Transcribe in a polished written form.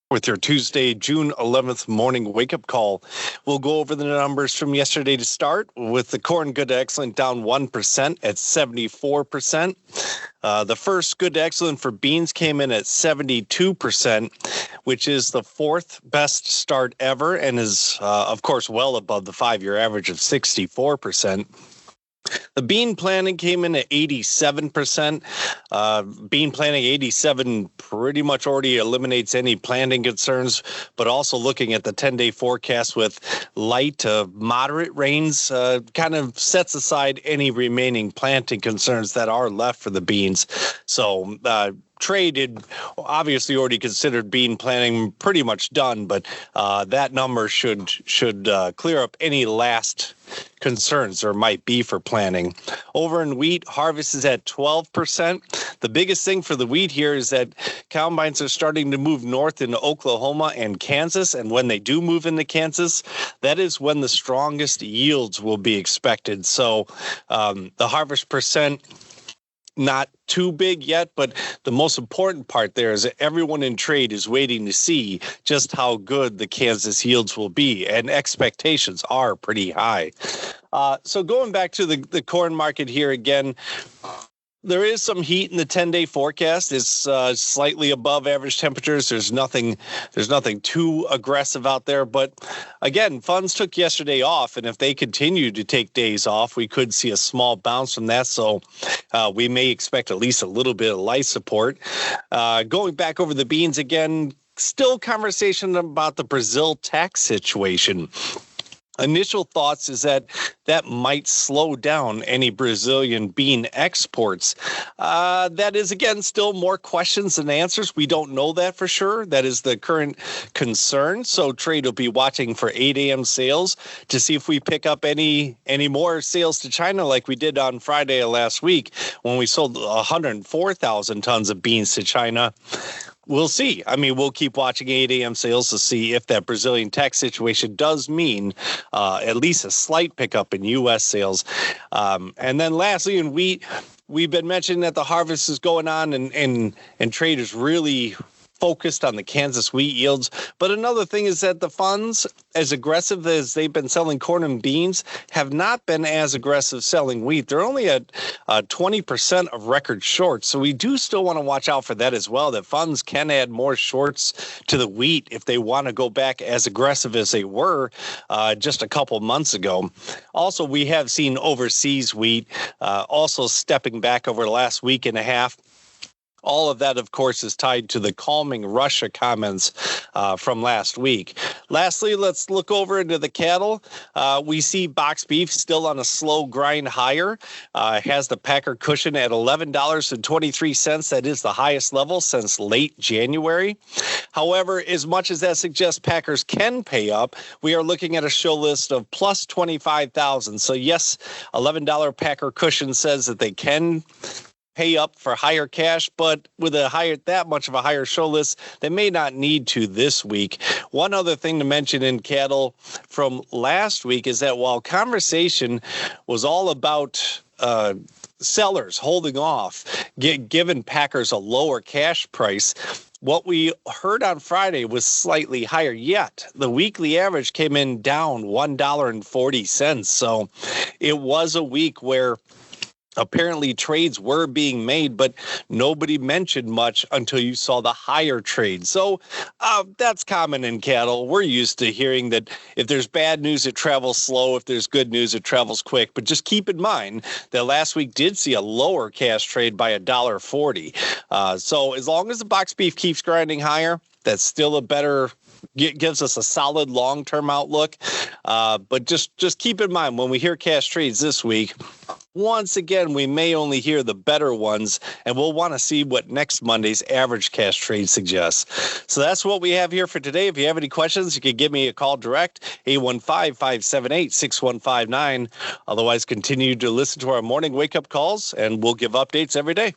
with your Tuesday, June 11th morning wake-up call. We'll go over the numbers from yesterday to start, with the corn good to excellent down 1% at 74%. The first good to excellent for beans came in at 72%, which is the fourth best start ever and is, of course, well above the 5-year average of 64%. The bean planting came in at 87%. Bean planting 87 pretty much already eliminates any planting concerns, but also looking at the 10-day forecast with light to moderate rains kind of sets aside any remaining planting concerns that are left for the beans. So trade had obviously already considered bean planting pretty much done, but that number should clear up any last concerns there might be for planting. Over in wheat, harvest is at 12%. The biggest thing for the wheat here is that combines are starting to move north into Oklahoma and Kansas, and when they do move into Kansas, that is when the strongest yields will be expected. So the harvest percent, not too big yet, but the most important part there is that everyone in trade is waiting to see just how good the Kansas yields will be, and expectations are pretty high. So going back to the corn market here again, there is some heat in the 10-day forecast. It's slightly above average temperatures. There's nothing too aggressive out there. But again, funds took yesterday off, and if they continue to take days off, we could see a small bounce from that. So we may expect at least a little bit of light support. Going back over the beans again, still conversation about the Brazil tax situation. Initial thoughts is that might slow down any Brazilian bean exports. That is, again, still more questions than answers. We don't know that for sure. That is the current concern. So trade will be watching for 8 a.m. sales to see if we pick up any more sales to China like we did on Friday of last week when we sold 104,000 tons of beans to China. We'll see. I mean, we'll keep watching 8 a.m. sales to see if that Brazilian tax situation does mean at least a slight pickup in U.S. sales. And then lastly, in wheat, we've been mentioning that the harvest is going on and trade is really focused on the Kansas wheat yields. But another thing is that the funds, as aggressive as they've been selling corn and beans, have not been as aggressive selling wheat. They're only at 20% of record shorts. So we do still want to watch out for that as well, that funds can add more shorts to the wheat if they want to go back as aggressive as they were just a couple months ago. Also, we have seen overseas wheat also stepping back over the last week and a half. All of that, of course, is tied to the calming Russia comments from last week. Lastly, let's look over into the cattle. We see box beef still on a slow grind higher. Has the Packer cushion at $11.23. That is the highest level since late January. However, as much as that suggests Packers can pay up, we are looking at a show list of plus 25,000. So yes, $11 Packer cushion says that they can pay up for higher cash, but with that much of a higher show list, they may not need to this week. One other thing to mention in cattle from last week is that while conversation was all about sellers holding off, giving Packers a lower cash price, what we heard on Friday was slightly higher, yet the weekly average came in down $1.40. So it was a week where apparently trades were being made, but nobody mentioned much until you saw the higher trade. So that's common in cattle. We're used to hearing that if there's bad news, it travels slow. If there's good news, it travels quick. But just keep in mind that last week did see a lower cash trade by $1.40. So as long as the box beef keeps grinding higher, that's still a better gives us a solid long-term outlook. But just keep in mind when we hear cash trades this week, once again, we may only hear the better ones, and we'll want to see what next Monday's average cash trade suggests. So that's what we have here for today. If you have any questions, you can give me a call direct, 815-578-6159. Otherwise, continue to listen to our morning wake-up calls, and we'll give updates every day.